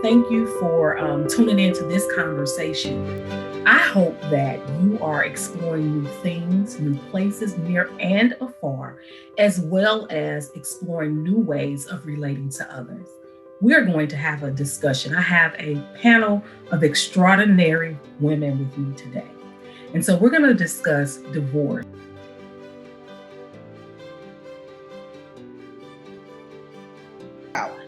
Thank you for tuning into this conversation. I hope that you are exploring new things, new places, near and afar, as well as exploring new ways of relating to others. We're going to have a discussion. I have a panel of extraordinary women with me today. And so we're going to discuss divorce.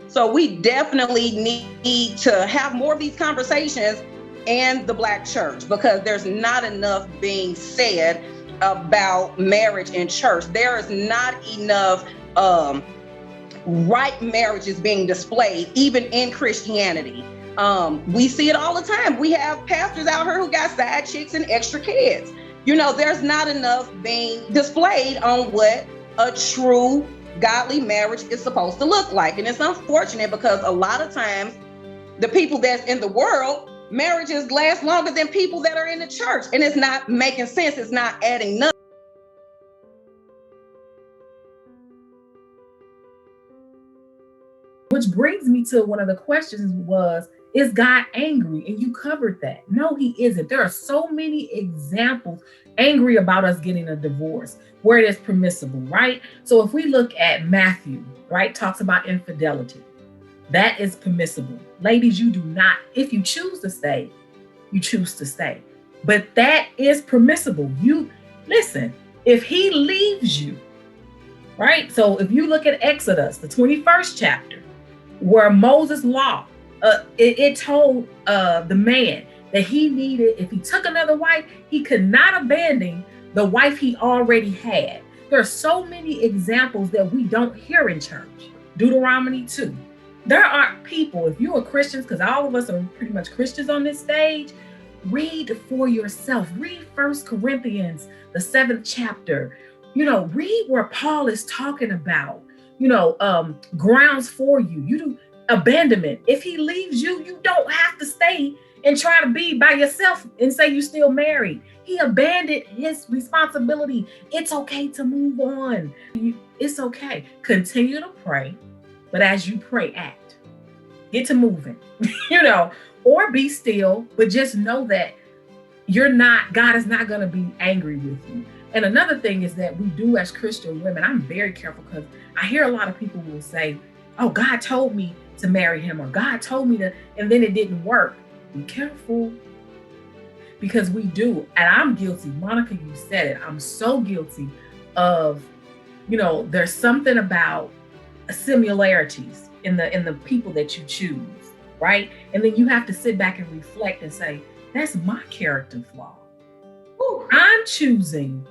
So we definitely need to have more of these conversations in the Black church, because there's not enough being said about marriage in church. There is not enough right marriages being displayed, even in Christianity. We see it all the time. We have pastors out here who got side chicks and extra kids. There's not enough being displayed on what a true godly marriage is supposed to look like. And it's unfortunate because a lot of times the people that's in the world, marriages last longer than people that are in the church. And it's not making sense. It's not adding nothing. Which brings me to one of the questions was, is God angry? And you covered that. No, he isn't. There are so many examples angry about us getting a divorce where it is permissible, right? So if we look at Matthew, right, talks about infidelity. That is permissible. Ladies, you do not, if you choose to stay, you choose to stay. But that is permissible. You listen, if he leaves you, right? So if you look at Exodus, the 21st chapter, where Moses' law, it told the man that he needed, if he took another wife, he could not abandon the wife he already had. There are so many examples that we don't hear in church. Deuteronomy 2. There are people, if you are Christians, because all of us are pretty much Christians on this stage, read for yourself. Read 1 Corinthians, the 7th chapter. Read where Paul is talking about grounds for you. You do abandonment. If he leaves you, you don't have to stay and try to be by yourself and say you still married. He abandoned his responsibility. It's okay to move on. It's okay. Continue to pray, but as you pray, act. Get to moving, or be still, but just know that God is not going to be angry with you. And another thing is that we do as Christian women, I'm very careful because I hear a lot of people will say, oh, God told me to marry him, or God told me to, and then it didn't work. Be careful, because we do. And I'm guilty. Monica, you said it. I'm so guilty of, there's something about similarities in the people that you choose, right? And then you have to sit back and reflect and say, that's my character flaw. Ooh, I'm choosing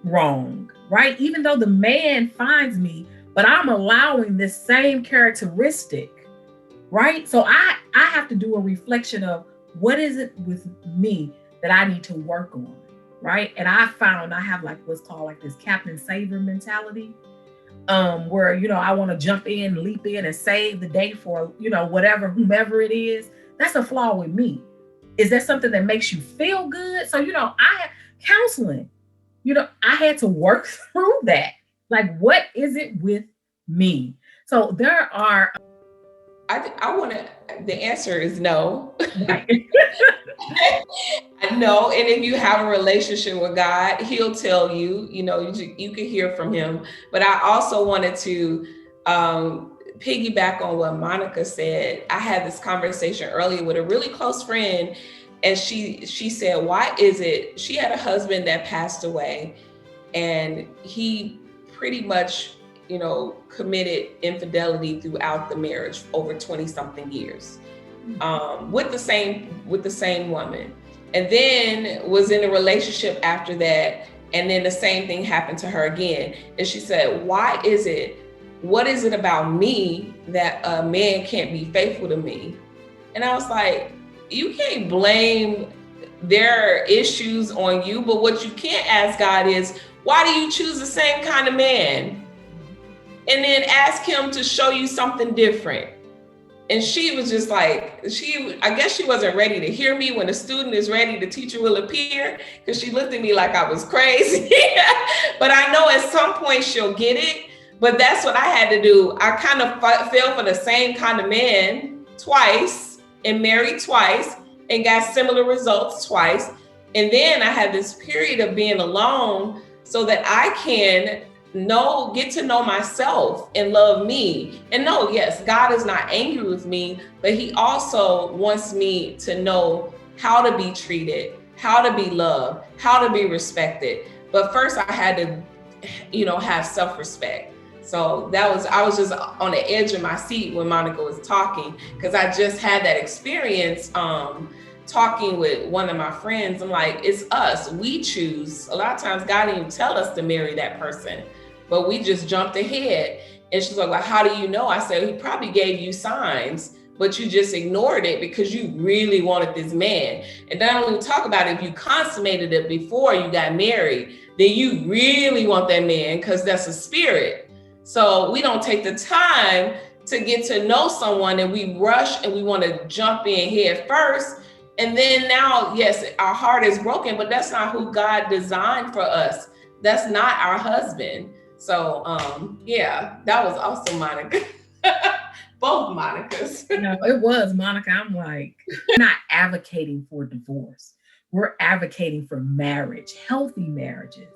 wrong, right? Even though the man finds me, but I'm allowing this same characteristic, right? So I have to do a reflection of what is it with me that I need to work on, right? And I found I have what's called this Captain Saver mentality, where, I want to jump in, leap in and save the day for, whomever it is. That's a flaw with me. Is that something that makes you feel good? So, I have counseling, I had to work through that. What is it with me? So there are. I want to, the answer is no. Right. No, and if you have a relationship with God, he'll tell you, you can hear from him. But I also wanted to piggyback on what Monica said. I had this conversation earlier with a really close friend, and she said, why is it, she had a husband that passed away, and he pretty much, committed infidelity throughout the marriage over 20 something years, with the same woman, and then was in a relationship after that. And then the same thing happened to her again. And she said, what is it about me that a man can't be faithful to me? And I was like, you can't blame their issues on you, but what you can't ask God is, why do you choose the same kind of man? And then ask him to show you something different. And she was just like, I guess she wasn't ready to hear me. When a student is ready, the teacher will appear, because she looked at me like I was crazy. But I know at some point she'll get it. But that's what I had to do. I kind of fell for the same kind of man twice and married twice and got similar results twice. And then I had this period of being alone so that I can get to know myself and love me. And no, yes, God is not angry with me, but he also wants me to know how to be treated, how to be loved, how to be respected. But first I had to, have self-respect. So I was just on the edge of my seat when Monica was talking, because I just had that experience talking with one of my friends. I'm like, it's us, we choose. A lot of times God didn't even tell us to marry that person, but we just jumped ahead. And she's like, well, how do you know? I said, he probably gave you signs, but you just ignored it because you really wanted this man. And then when we talk about it, if you consummated it before you got married, then you really want that man, because that's a spirit. So we don't take the time to get to know someone, and we rush and we want to jump in head first. And then now, yes, our heart is broken, but that's not who God designed for us. That's not our husband. So yeah, that was awesome, Monica. Both Monicas. No, it was, Monica. I'm like, we're not advocating for divorce. We're advocating for marriage, healthy marriages,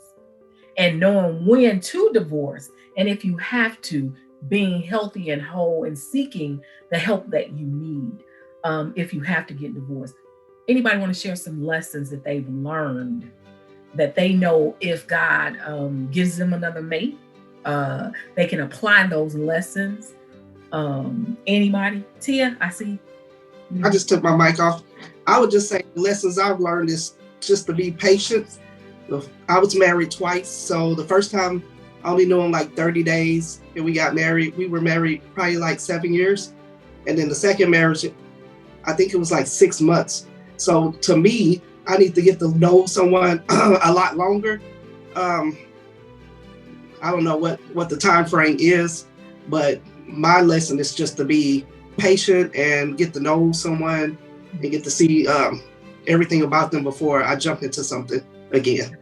and knowing when to divorce. And if you have to, being healthy and whole and seeking the help that you need if you have to get divorced. Anybody want to share some lessons that they've learned, that they know if God gives them another mate, they can apply those lessons? Anybody? Tia, I see. I just took my mic off. I would just say the lessons I've learned is just to be patient. I was married twice. So the first time I only knew him like 30 days and we got married. We were married probably like 7 years. And then the second marriage, I think it was like 6 months. So to me, I need to get to know someone a lot longer. I don't know what the time frame is, but my lesson is just to be patient and get to know someone and get to see everything about them before I jump into something again.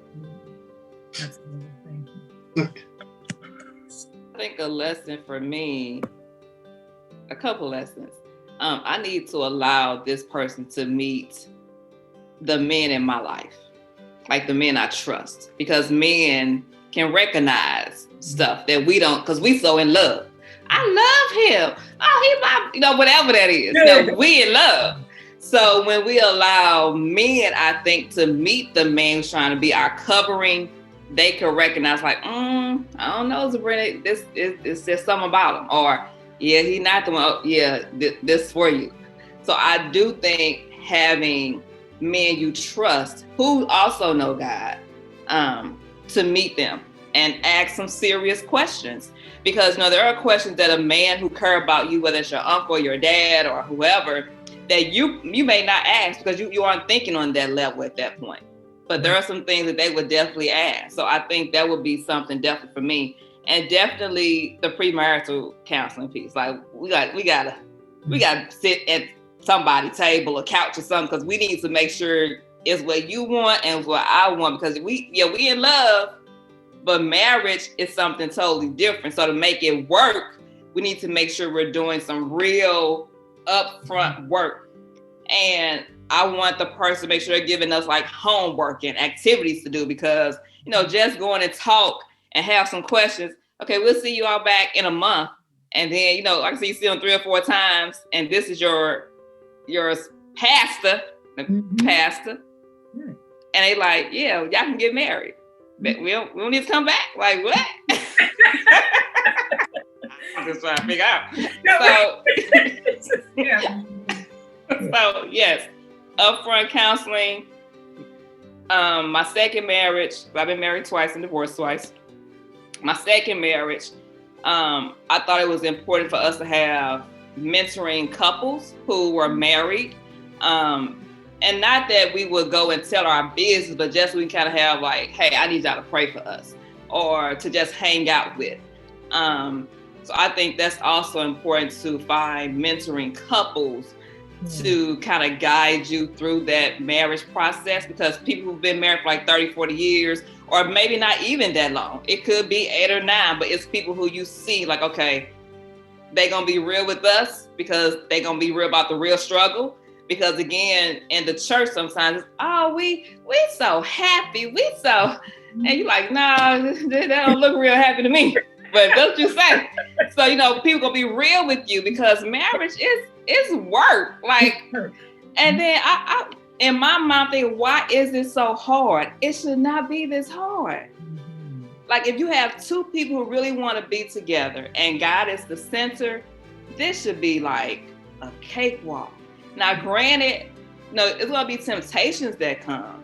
Absolutely. Thank you. I think a lesson for me, a couple lessons. I need to allow this person to meet the men in my life, like the men I trust, because men can recognize stuff that we don't, because we so in love. I love him. Oh, he my, whatever that is. No, we in love. So when we allow men, I think, to meet the man who's trying to be our covering, they can recognize like, I don't know, Sabrina, this is there's something about him. Or, yeah, he not the one. Oh, yeah, this for you. So I do think having men you trust who also know God, to meet them and ask some serious questions. Because there are questions that a man who care about you, whether it's your uncle or your dad or whoever, that you may not ask because you aren't thinking on that level at that point. But there are some things that they would definitely ask. So I think that would be something definitely for me. And definitely the premarital counseling piece. Like we gotta sit at somebody's table or couch or something, because we need to make sure it's what you want and what I want, because we in love, but marriage is something totally different. So to make it work, we need to make sure we're doing some real upfront work. And I want the person to make sure they're giving us like homework and activities to do, because, just going and talk and have some questions. Okay, we'll see you all back in a month. And then, I can see you see them 3 or 4 times. And this is your pastor. And they like, yeah, y'all can get married. But we don't need to come back. Like, what? I'm just trying to figure out. So yes, upfront counseling. My second marriage, I've been married twice and divorced twice. My second marriage, I thought it was important for us to have mentoring couples who were married. And not that we would go and tell our business, but just we kind of have like, hey, I need y'all to pray for us, or to just hang out with. So I think that's also important, to find mentoring couples to kind of guide you through that marriage process, because people who've been married for like 30, 40 years, or maybe not even that long, it could be 8 or 9, but it's people who you see like, okay, they gonna be real with us because they gonna be real about the real struggle. Because again, in the church sometimes, oh, we so happy, we so, and you like, nah, that don't look real happy to me. But that's what you say. So, you know, people gonna be real with you because marriage is work. Like, and then I in my mind think, why is this so hard? It should not be this hard. Like, if you have two people who really want to be together and God is the center, this should be like a cakewalk. Now, granted, no, it's gonna be temptations that come,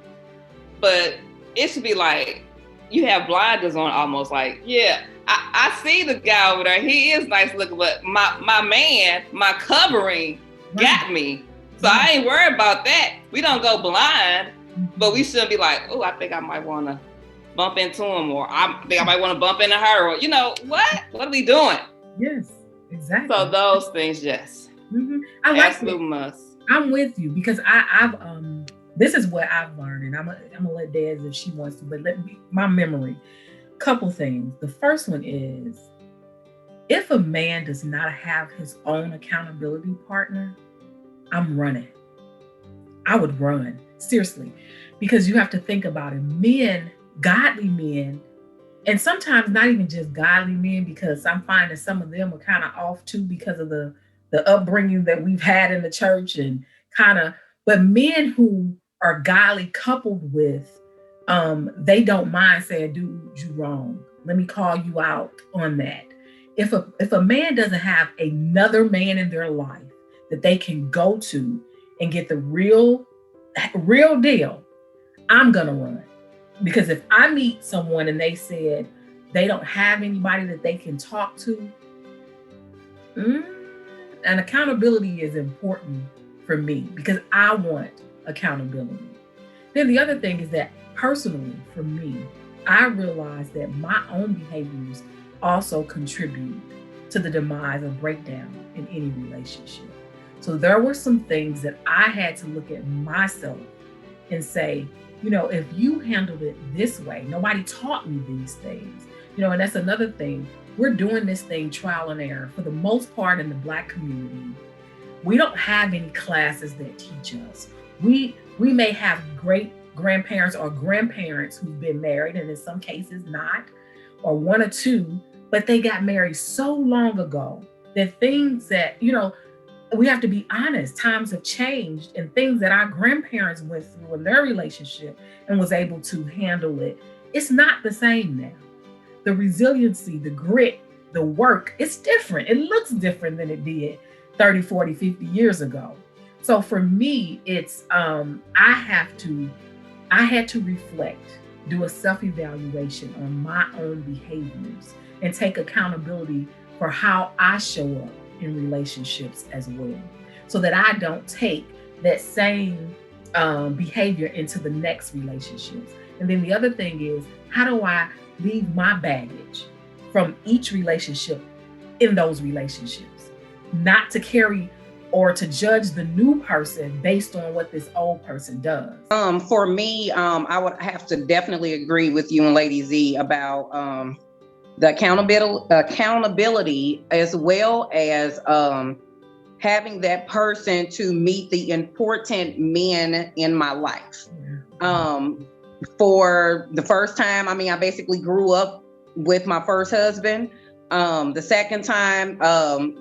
but it should be like you have blinders on almost. Like, yeah, I see the guy over there. He is nice looking, but my man, my covering got me. So I ain't worried about that. We don't go blind, but we shouldn't be like, oh, I think I might want to bump into him, or I think I might want to bump into her, or, you know, what are we doing? Yes, exactly. So those things, yes. I like absolute must. I'm with you because I've this is what I've learned, and I'm gonna let Des if she wants to, but my memory. Couple things. The first one is, if a man does not have his own accountability partner, I'm running. I would run, seriously, because you have to think about it. Men, godly men, and sometimes not even just godly men, because I'm finding some of them are kind of off too because of the upbringing that we've had in the church, and but men who are godly coupled with, they don't mind saying, dude, you wrong. Let me call you out on that. If a man doesn't have another man in their life that they can go to and get the real deal, I'm gonna run. Because if I meet someone and they said they don't have anybody that they can talk to, and accountability is important for me because I want accountability. Then the other thing is that personally, for me, I realized that my own behaviors also contribute to the demise or breakdown in any relationship. So there were some things that I had to look at myself and say, you know, if you handled it this way, nobody taught me these things, you know, and that's another thing. We're doing this thing trial and error. For the most part in the Black community, we don't have any classes that teach us. We may have great grandparents or grandparents who've been married, and in some cases not, or one or two, but they got married so long ago that things that, you know, we have to be honest, times have changed, and things that our grandparents went through in their relationship and was able to handle it, it's not the same now. The resiliency, the grit, the work, it's different. It looks different than it did 30, 40, 50 years ago. So for me, it's, I had to reflect, do a self-evaluation on my own behaviors and take accountability for how I show up in relationships as well, so that I don't take that same behavior into the next relationships. And then the other thing is, how do I leave my baggage from each relationship in those relationships, not to carry or to judge the new person based on what this old person does? For me, I would have to definitely agree with you and Lady Z about the accountability, as well as having that person to meet the important men in my life. For the first time, I mean, I basically grew up with my first husband. The second time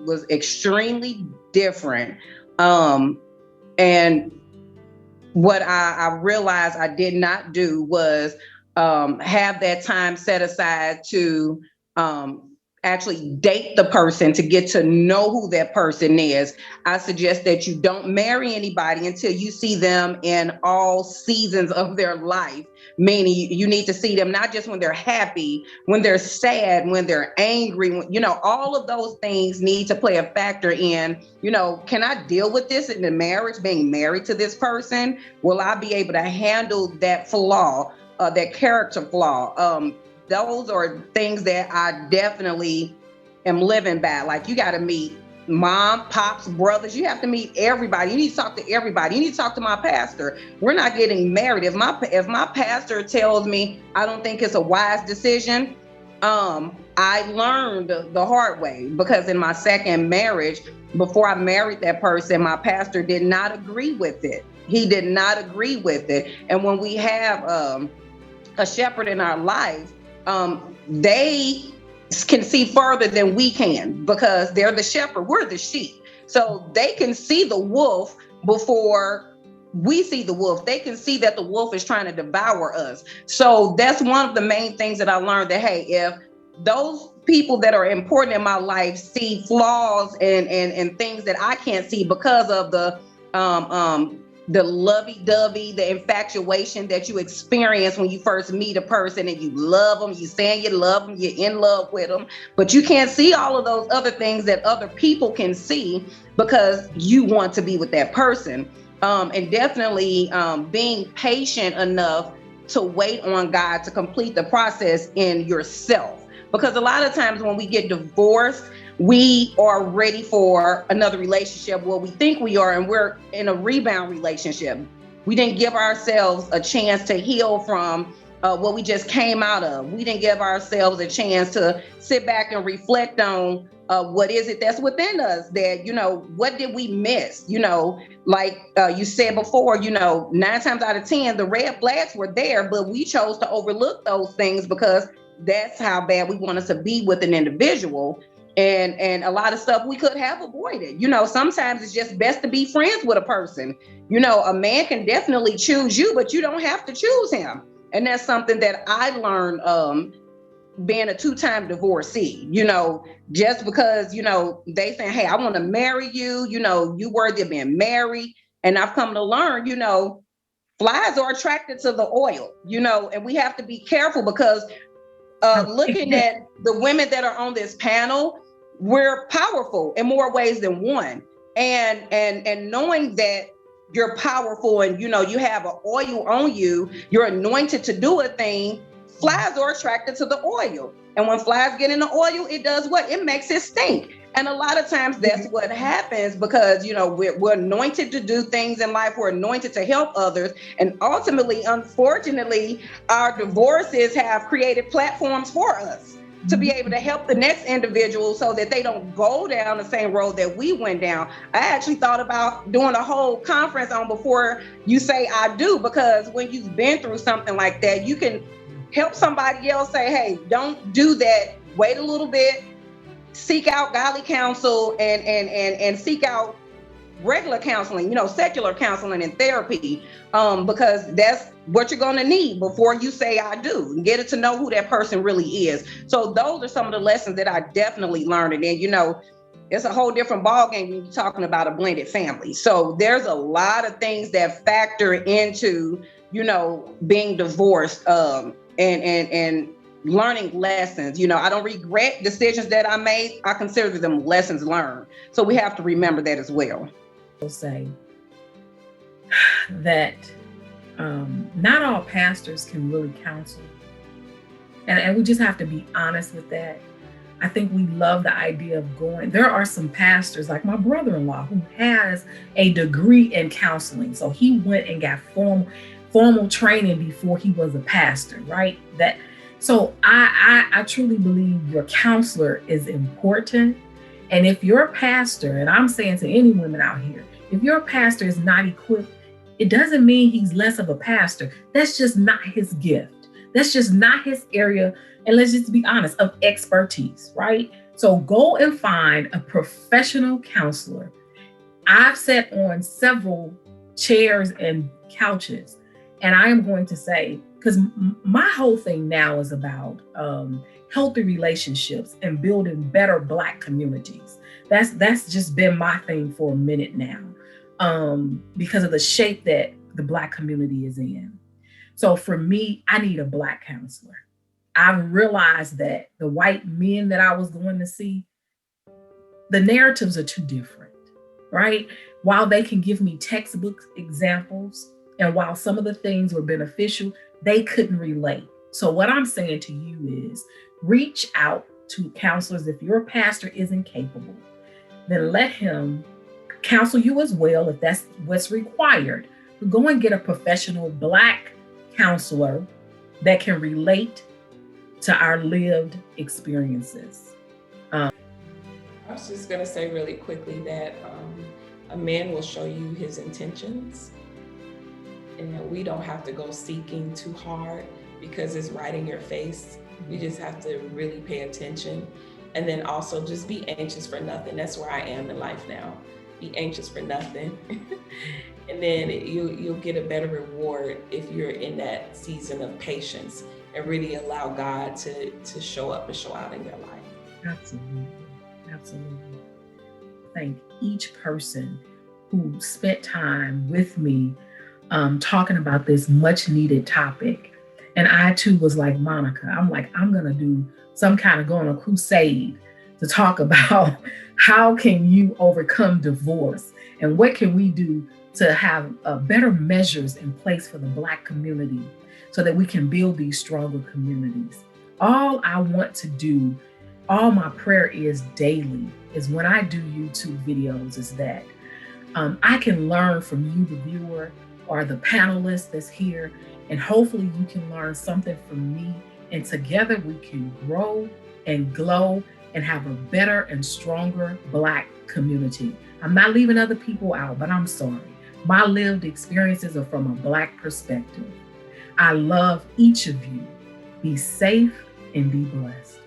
was extremely different. And what I realized I did not do was have that time set aside to actually date the person, to get to know who that person is. I suggest that you don't marry anybody until you see them in all seasons of their life. Meaning you need to see them not just when they're happy, when they're sad, when they're angry, you know, all of those things need to play a factor in, you know, can I deal with this in the marriage, being married to this person? Will I be able to handle that flaw, that character flaw? Those are things that I definitely am living by. Like, you got to meet mom, pops, brothers. You have to meet everybody. You need to talk to everybody. You need to talk to my pastor. We're not getting married. If my pastor tells me I don't think it's a wise decision, I learned the hard way, because in my second marriage, before I married that person, my pastor did not agree with it. He did not agree with it. And when we have a shepherd in our life, they can see further than we can, because they're the shepherd, we're the sheep. So they can see the wolf before we see the wolf. They can see that the wolf is trying to devour us. So that's one of the main things that I learned, that, hey, if those people that are important in my life see flaws and things that I can't see because of the lovey-dovey, the infatuation that you experience when you first meet a person and you love them, you saying you love them, you're in love with them, but you can't see all of those other things that other people can see because you want to be with that person. And definitely being patient enough to wait on God to complete the process in yourself. Because a lot of times when we get divorced, we are ready for another relationship, where we think we are, and we're in a rebound relationship. We didn't give ourselves a chance to heal from what we just came out of. We didn't give ourselves a chance to sit back and reflect on what is it that's within us, that, what did we miss? Like you said before, 9 times out of 10, the red flags were there, but we chose to overlook those things because that's how bad we want us to be with an individual. And a lot of stuff we could have avoided. Sometimes it's just best to be friends with a person. A man can definitely choose you, but you don't have to choose him. And that's something that I learned being a 2-time divorcee. Just because, they saying, hey, I want to marry you, you worthy of being married. And I've come to learn, flies are attracted to the oil, and we have to be careful, because looking at the women that are on this panel, we're powerful in more ways than one. And knowing that you're powerful and, you have an oil on you, you're anointed to do a thing, flies are attracted to the oil. And when flies get in the oil, it does what? It makes it stink. And a lot of times that's what happens, because, we're anointed to do things in life. We're anointed to help others. And ultimately, unfortunately, our divorces have created platforms for us to be able to help the next individual so that they don't go down the same road that we went down. I actually thought about doing a whole conference on before you say I do, because when you've been through something like that, you can help somebody else say, hey, don't do that. Wait a little bit. Seek out godly counsel and seek out regular counseling, secular counseling and therapy, because that's what you're going to need before you say I do, and get it to know who that person really is. So those are some of the lessons that I definitely learned. And then, it's a whole different ballgame when you're talking about a blended family. So there's a lot of things that factor into, being divorced, and learning lessons. I don't regret decisions that I made. I consider them lessons learned. So we have to remember that as well. I'll say that not all pastors can really counsel. And we just have to be honest with that. I think we love the idea of going. There are some pastors, like my brother-in-law, who has a degree in counseling. So he went and got formal training before he was a pastor, right? So I truly believe your counselor is important. And if your pastor, and I'm saying to any women out here, if your pastor is not equipped, it doesn't mean he's less of a pastor. That's just not his gift. That's just not his area. And let's just be honest, of expertise, right? So go and find a professional counselor. I've sat on several chairs and couches, and I am going to say, because my whole thing now is about healthy relationships and building better Black communities. That's just been my thing for a minute now, because of the shape that the Black community is in. So for me, I need a Black counselor. I've realized that the white men that I was going to see, the narratives are too different, right? While they can give me textbook examples, and while some of the things were beneficial, they couldn't relate. So what I'm saying to you is reach out to counselors. If your pastor isn't capable, then let him counsel you as well, if that's what's required. But go and get a professional Black counselor that can relate to our lived experiences. I was just going to say really quickly that a man will show you his intentions, and that we don't have to go seeking too hard because it's right in your face. We just have to really pay attention. And then also just be anxious for nothing. That's where I am in life now. Be anxious for nothing. And then you'll get a better reward if you're in that season of patience and really allow God to show up and show out in your life. Absolutely. Absolutely. Thank each person who spent time with me talking about this much needed topic. And I too was like Monica. I'm like, I'm going to do some kind of go on a crusade to talk about how can you overcome divorce and what can we do to have better measures in place for the Black community so that we can build these stronger communities. All I want to do, all my prayer is daily, is when I do YouTube videos, is that I can learn from you, the viewer, or the panelist that's here, and hopefully you can learn something from me, and together we can grow and glow and have a better and stronger Black community. I'm not leaving other people out, but I'm sorry. My lived experiences are from a Black perspective. I love each of you. Be safe and be blessed.